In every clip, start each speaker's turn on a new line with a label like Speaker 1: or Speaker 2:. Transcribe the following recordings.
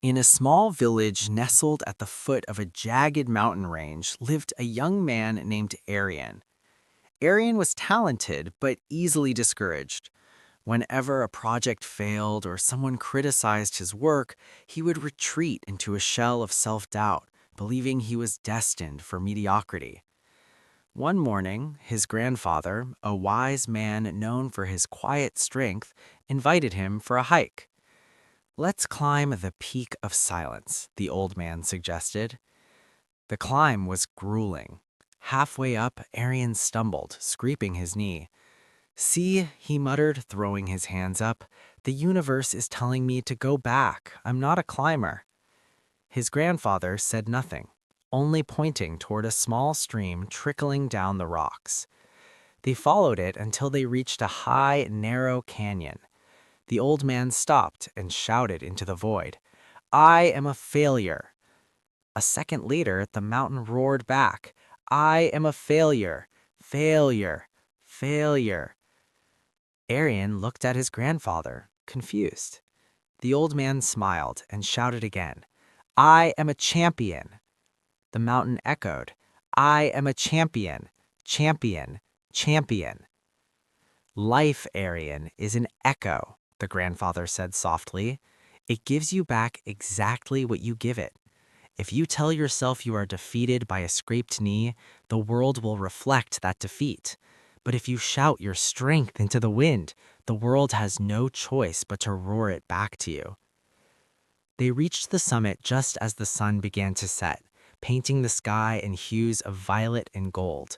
Speaker 1: In a small village nestled at the foot of a jagged mountain range lived a young man named Aryan. Aryan was talented but easily discouraged. Whenever a project failed or someone criticized his work, he would retreat into a shell of self-doubt, believing he was destined for mediocrity. One morning, his grandfather, a wise man known for his quiet strength, invited him for a hike. "Let's climb the peak of silence," the old man suggested. The climb was grueling. Halfway up, Arian stumbled, scraping his knee. "See," he muttered, throwing his hands up, "the universe is telling me to go back. I'm not a climber." His grandfather said nothing, only pointing toward a small stream trickling down the rocks. They followed it until they reached a high, narrow canyon. The old man stopped and shouted into the void, "I am a failure." A second later, the mountain roared back, "I am a failure, failure, failure." Aryan looked at his grandfather, confused. The old man smiled and shouted again, "I am a champion." The mountain echoed, "I am a champion, champion, champion." "Life, Aryan, is an echo," the grandfather said softly. "It gives you back exactly what you give it. If you tell yourself you are defeated by a scraped knee, the world will reflect that defeat. But if you shout your strength into the wind, the world has no choice but to roar it back to you." They reached the summit just as the sun began to set, painting the sky in hues of violet and gold.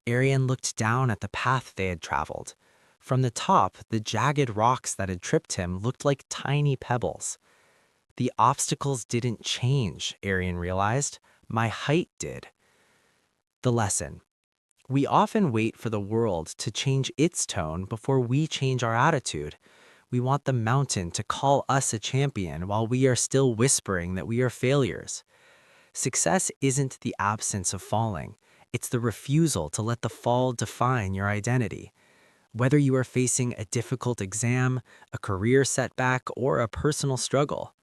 Speaker 1: Arian looked down at the path they had traveled. From the top, the jagged rocks that had tripped him looked like tiny pebbles. The obstacles didn't change, Arian realized. My height did. The lesson. We often wait for the world to change its tone before we change our attitude. We want the mountain to call us a champion while we are still whispering that we are failures. Success isn't the absence of falling. It's the refusal to let the fall define your identity. Whether you are facing a difficult exam, a career setback, or a personal struggle,